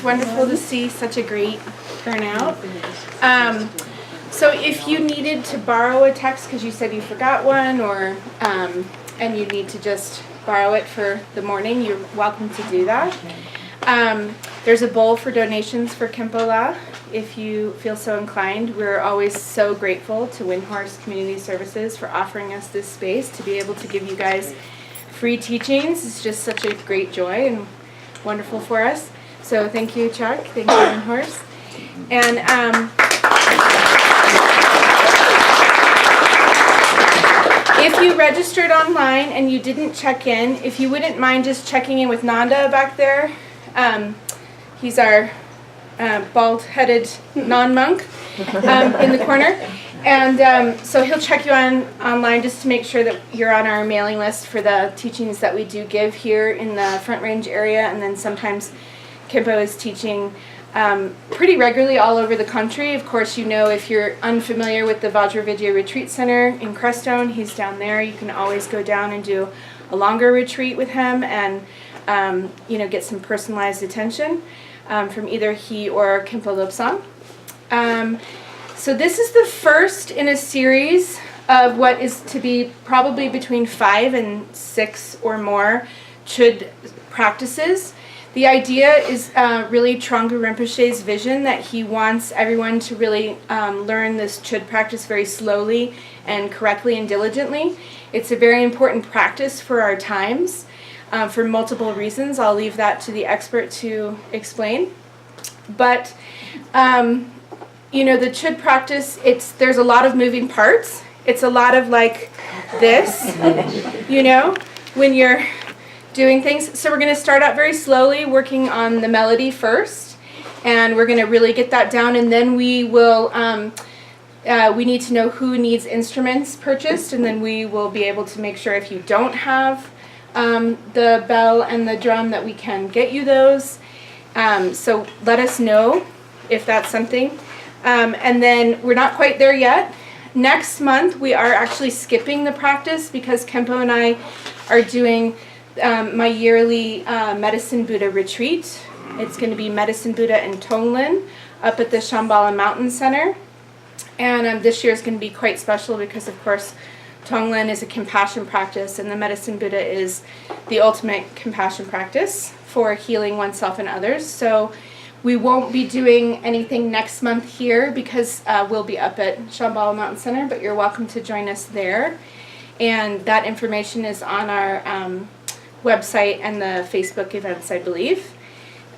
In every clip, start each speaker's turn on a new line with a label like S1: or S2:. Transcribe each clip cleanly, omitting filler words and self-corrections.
S1: wonderful to see such a great turnout. So if you needed to borrow a text because you said you forgot one, or and you need to just borrow it for the morning, you're welcome to do that. There's a bowl for donations for Khenpo La if you feel so inclined. We're always so grateful to Windhorse Community Services for offering us this space to be able to give you guys free teachings. It's just such a great joy and wonderful for us. So thank you, Chuck. Thank you, Windhorse. And if you registered online and you didn't check in, if you wouldn't mind just checking in with Nanda back there. He's our bald-headed non-monk in the corner. And so he'll check you online just to make sure that you're on our mailing list for the teachings that we do give here in the Front Range area. And then sometimes Khenpo is teaching pretty regularly all over the country. Of course, you know, if you're unfamiliar with the Vajravidya Retreat Center in Crestone, he's down there. You can always go down and do a longer retreat with him and get some personalized attention from either he or Khenpo Lobsang. So this is the first in a series of what is to be probably between 5 and 6 or more Chud practices. The idea is really Trungpa Rinpoche's vision that he wants everyone to really learn this Chud practice very slowly and correctly and diligently. It's a very important practice for our times. For multiple reasons. I'll leave that to the expert to explain. But, the Chud practice, there's a lot of moving parts. It's a lot of like this, when you're doing things. So we're going to start out very slowly, working on the melody first. And we're going to really get that down. And then we will, we need to know who needs instruments purchased. And then we will be able to make sure if you don't have the bell and the drum that we can get you those. So let us know if that's something. And then we're not quite there yet. Next month we are actually skipping the practice because Khenpo and I are doing my yearly Medicine Buddha retreat. It's going to be Medicine Buddha in Tonglen up at the Shambhala Mountain Center. And this year is going to be quite special because, of course, Tonglen is a compassion practice, and the Medicine Buddha is the ultimate compassion practice for healing oneself and others. So we won't be doing anything next month here because we'll be up at Shambhala Mountain Center, but you're welcome to join us there. And that information is on our website and the Facebook events, I believe,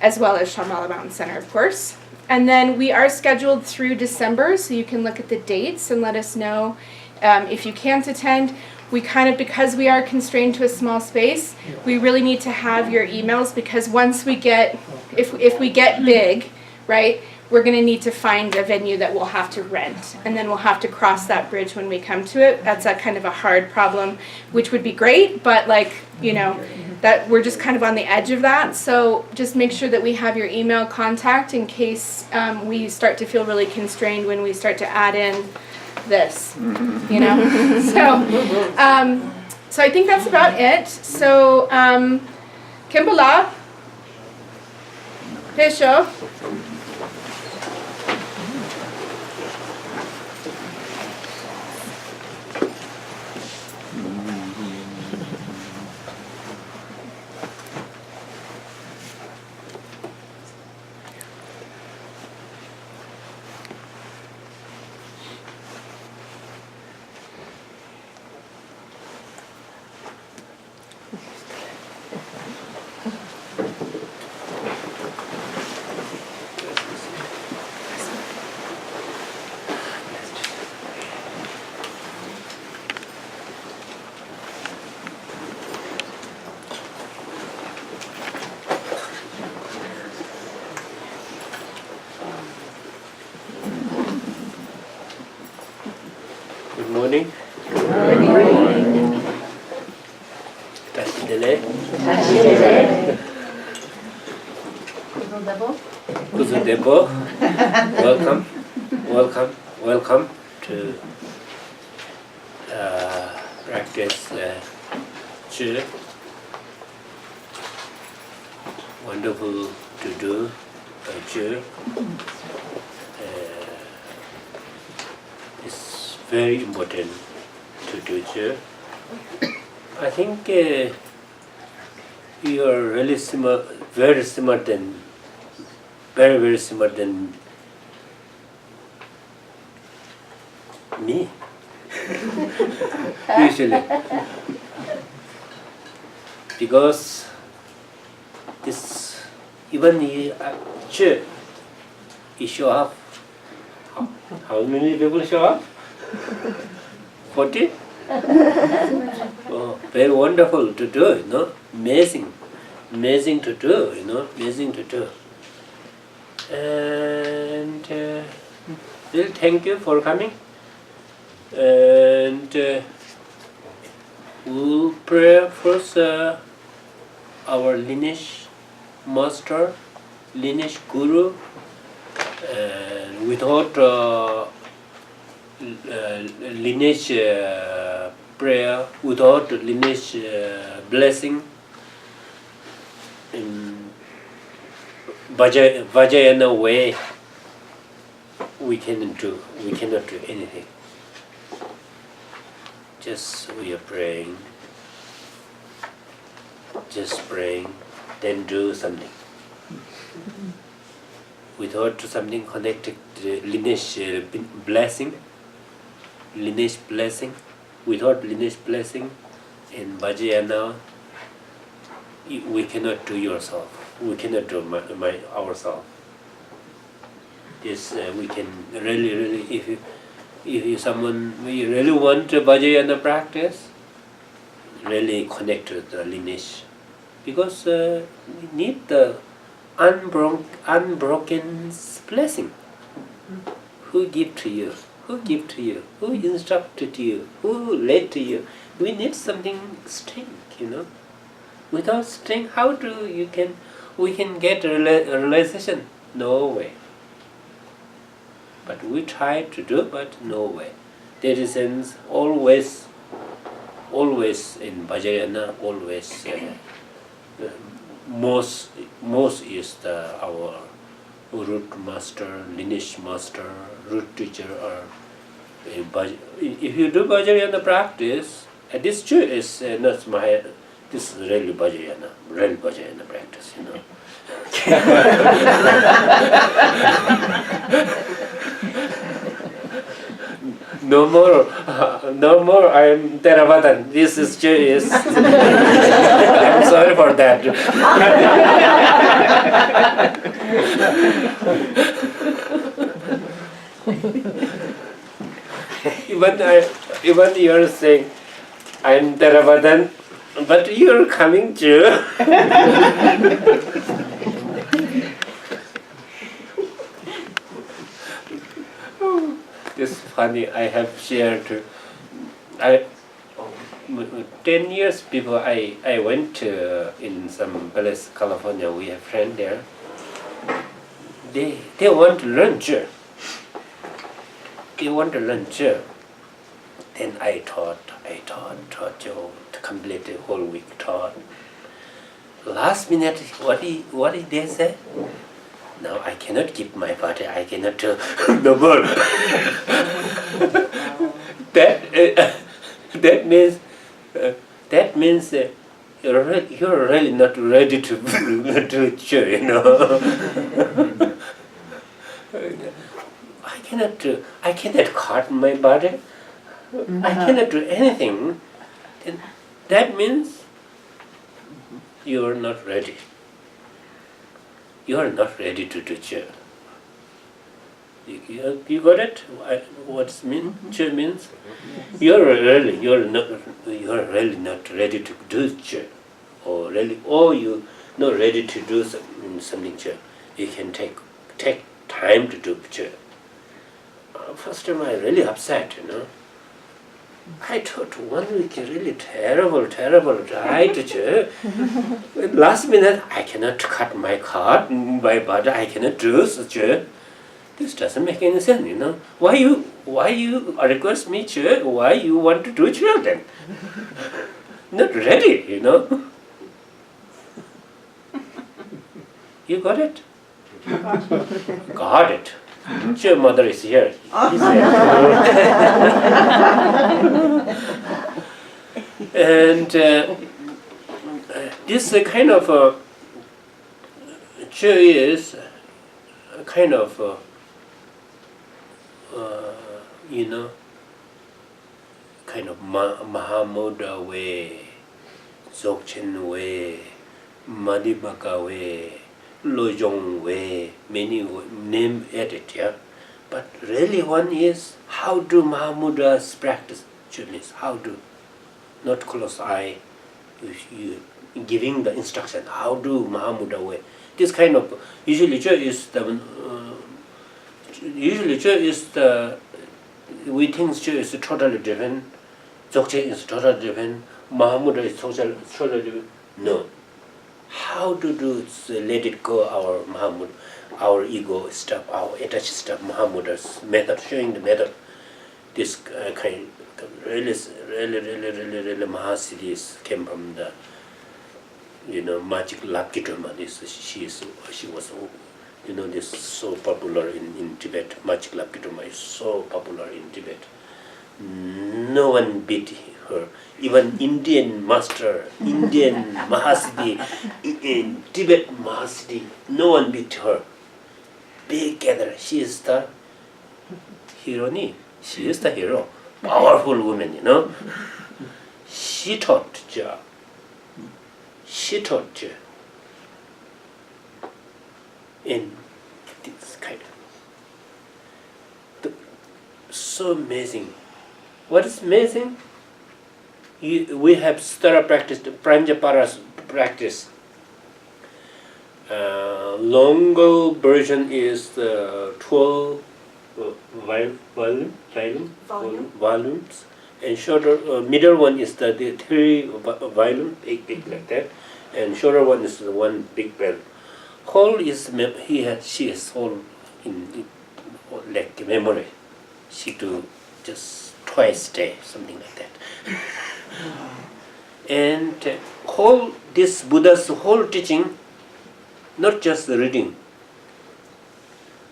S1: as well as Shambhala Mountain Center, of course. And then we are scheduled through December, so you can look at the dates and let us know if you can't attend. We because we are constrained to a small space, we really need to have your emails because once we get, if we get big, right, we're going to need to find a venue that we'll have to rent. And then we'll have to cross that bridge when we come to it. That's a kind of a hard problem, which would be great, but that we're just kind of on the edge of that. So just make sure that we have your email contact in case we start to feel really constrained when we start to add in this, So I think that's about it. So, Khenpo La, Pesho.
S2: Good morning. Kuzudebo. Welcome to practice Chud. Wonderful to do Jew. It's very important to do Jew. I think you are really similar, very similar than, very similar than me. Usually, because this even you show up. How many people show up? 40? Oh, very wonderful to do, you know, amazing to do, you know, amazing to do. And really thank you for coming. And we'll pray first our lineage master, lineage guru, and without lineage prayer, without lineage blessing, in Vajrayana way, we cannot do anything. Just we are praying, then do something. Without something connected to lineage blessing, without lineage blessing in Vajrayana, we cannot do yourself. We cannot do ourselves. This we can really, if you someone we really want to Vajrayana practice, really connect to the lineage, because we need the unbroken blessing. Who give to you? Who give to you? Who instructed you? Who led to you? We need something strength, you know. Without strength, how we can get a realization? No way. But we try to do, but no way. There is always in Vajrayana, always most is our root master, lineage master, root teacher, or if you do Vajrayana practice, this too is not my. This is really Vajrayana, real Vajrayana practice, you know. No more. I am Theravadan. This is serious. I'm sorry for that. Even you are saying, I am Theravadan, but you are coming to. This is funny. I have shared. 10 years before I went to in some place, California. We have friends there. They want to learn Jew. They want to learn Jew. Then I taught Joe to complete the whole week taught. Last minute, what did they say? Now I cannot keep my body. I cannot do no more. That means you're really not ready to do Jew, you know. I cannot cut my body. I cannot do anything. Then that means you are not ready. You are not ready to do Jew. You got it? What's mean? Jew means you are really not ready to do Jew, or you not ready to do something Jew. You can take time to do Jew. First time I really upset, you know. I taught 1 week really terrible right Jew. Last minute I cannot cut my body. I cannot do Jew. This doesn't make any sense, you know. Why you request me Jew? Why you want to do Jew then? Not ready, you know. You got it? Got it. Your mother is here. He said. And this kind of is a kind of kind of Mahamuda way, Dzogchen way, Madhibaka way, Lojong way, many name edit, yeah. But really one is how do Mahamudas practice Chinese? How do not close eye, you giving the instruction, how do Mahamuda way? This kind of usually we think is totally different. Dzogchen is totally different. Mahamuda is totally different. No. How to do let it go our Mahamud, our ego stuff, our attached stuff, Mahamuda's method, showing the method. This kind really Mahasiddhis came from the magic Lapkitoma. She was this so popular in Tibet. Magic Lapkitoma is so popular in Tibet. No one beat her. Even Indian master, Indian Mahasiddhi, in Tibet Mahasiddhi, no one beat her. Big gatherer. She is the heroine. She is the hero. Powerful woman, She taught Ja. She taught Ja. In this kind of. So amazing. What is amazing? We have thorough practice, Pranjapara's practice. Longer version is the 12 volumes, and shorter middle one is the 3 volumes, big like that, and shorter one is the one big pen. Whole is she has whole in like memory. She do just twice a day, something like that. And whole this Buddha's whole teaching, not just the reading.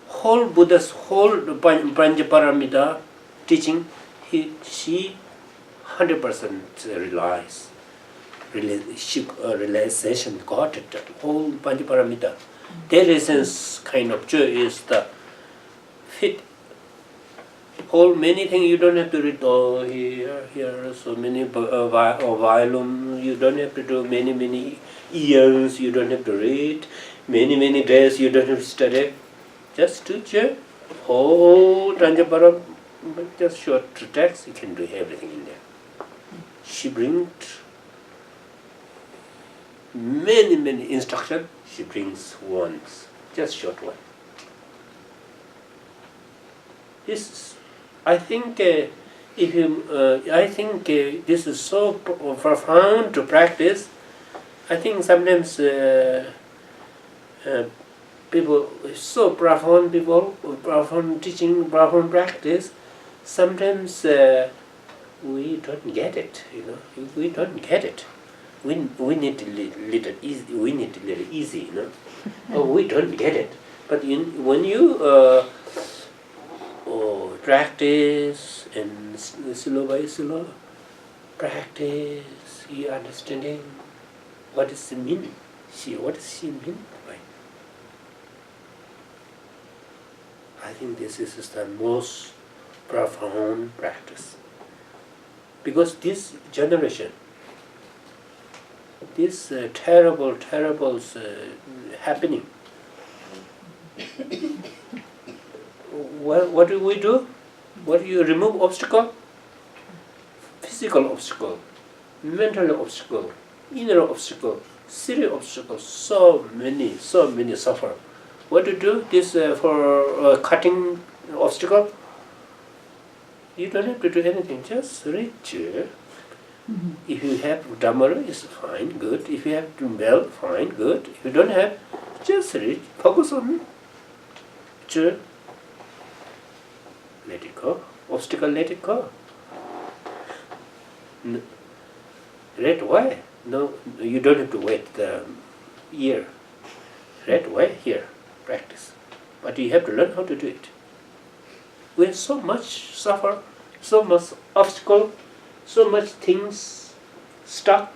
S2: Whole Buddha's whole Pranjaparamita teaching, she 100% relies. Realization got it. Whole Pranjaparamita. Their essence kind of is the fit. Whole many things you don't have to read. Oh, here, so many volume. You don't have to do many years. You don't have to read many days. You don't have to study. Just teacher, whole Tanjaparam, just short text. You can do everything in there. She brings many instructions. She brings ones, just short one. This, I think, this is so profound to practice. I think sometimes people so profound teaching, profound practice. Sometimes we don't get it. We don't get it. We need to little easy. We need to little easy. Oh, we don't get it. But when you practice and slow by slow practice, you understanding what is the meaning. What does she mean by? I think this is the most profound practice. Because this generation, this terrible happening, what do we do? What do you remove obstacle? Physical obstacle, mental obstacle, inner obstacle, serious obstacles. So many suffer. What to do? This for cutting obstacle. You don't have to do anything. Just reach. If you have Dhamma, it's fine, good. If you have well, fine, good. If you don't have, just reach. Focus on it. Let it go. Obstacle, let it go. Right away. No, you don't have to wait the year. Right away here. practice. But you have to learn how to do it. We have so much suffer, so much obstacle, so much things stuck.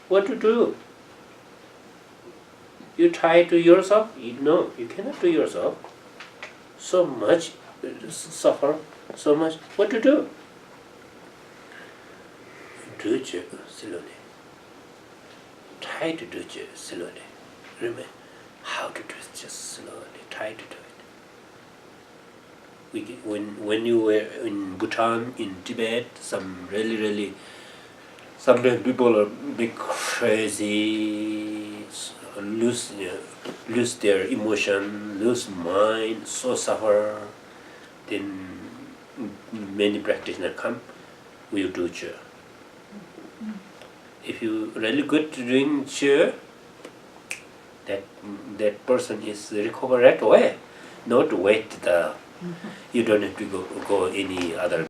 S2: What to do? You try to yourself? No, you cannot do yourself. So much suffer, so much. What to do? Do it slowly. Try to do it slowly. Remember how to do it just slowly. Try to do it. When you were in Bhutan, in Tibet, sometimes people are big crazy, lose their emotion, lose mind, so suffer. Then many practitioners come, we do chair. If you really good doing chair, that person is recover right away. Not wait you don't have to go any other